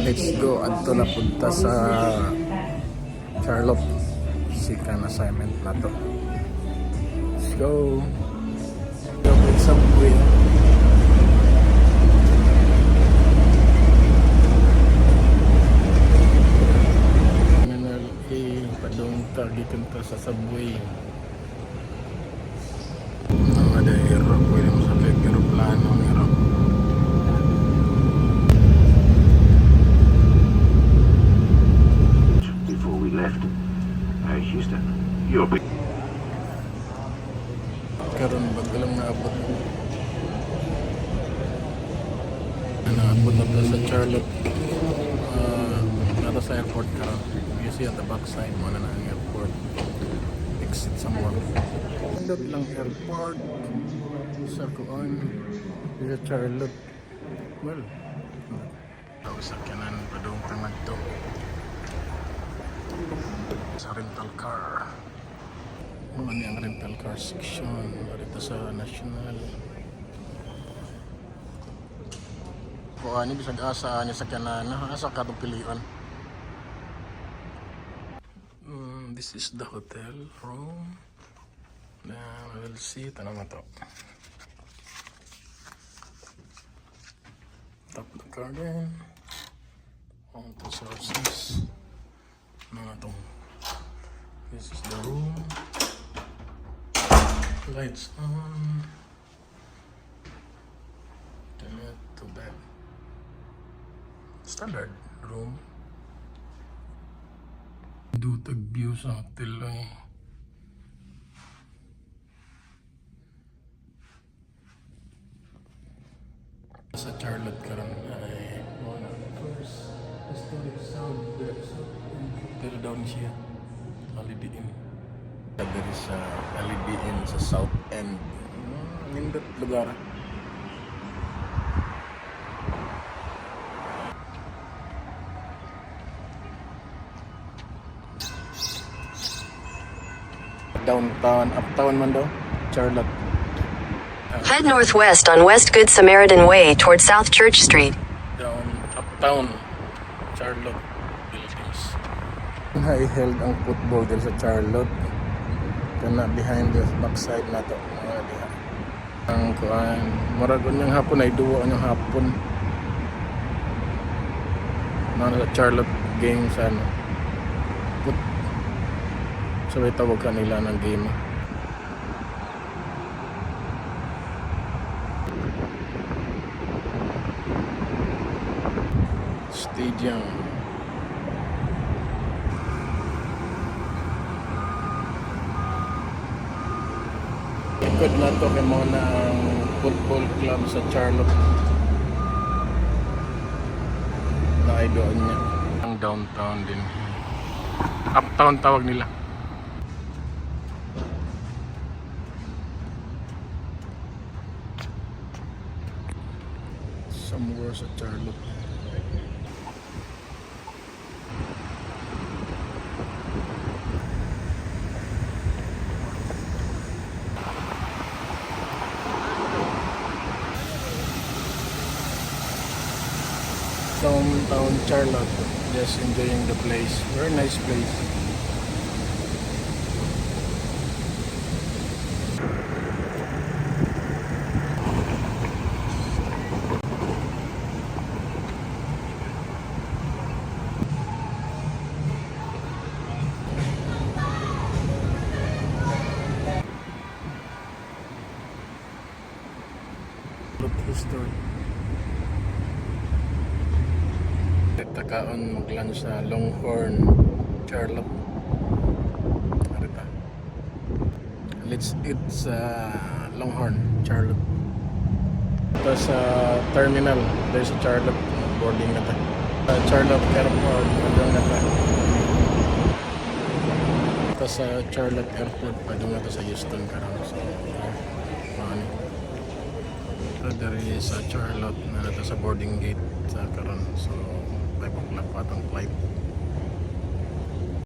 Let's go. Adto na punta sa Charlotte. Second assignment na to. Let's go. Yung subway. Padung targetin to sa subway. Ada hirap, pwede mo sa aeroplano, hirap. Before we left, Houston, you're big. Karon bagalang naabot. Naabot na to sa Charlotte. Nata sa airport karon. You see at the back side mo na ang airport. Exit somewhere. Pindot lang airport sa kuan sa Charlotte. Well, sa kanan pa doon tangad to sa rental car. Ano ang rental car section dito sa National. Kuan ni bisag asa niya sa kanan, asa ka tong pilian. This is the hotel room. Now we will see. Tanong na to. Top of the garden. On the sources. Ano na to? This is the room. Lights on. Internet to bed. Standard room. Dutag view sa hotel lang. Sa Charlotte karon ay one of the first historic sound hotel down siya. Holiday Inn. There is a Holiday Inn sa South End. Nindot lugar. Downtown, uptown man daw, Charlotte. Head northwest on West Good Samaritan Way toward South Church Street. Uptown, Charlotte buildings. I-held ang football din sa Charlotte. Kana behind the backside na to. Ang kuan, maragon yung hapon ay duwa yung hapon. Mga sa Charlotte game sa ano. Sabay tawag ka nila ng game. Stadium. Ikot na to kay mo na ang football club sa Charlotte. Naidoon niya. Ang downtown din. Uptown tawag nila. Somewhere sa Charlotte. Downtown Charlotte. Just enjoying the place. Very nice place. History. Takaon mag-lunch sa Longhorn, Charlotte. Let's eat sa Longhorn, Charlotte. Ito sa terminal, dahil sa Charlotte, boarding na tayo. Charlotte Airport, padung na tayo. Ito sa Charlotte Airport, padung na tayo sa Houston karang. So, there is a Charlotte na nata sa boarding gate sa karon. So 5 o'clock pa itong flight.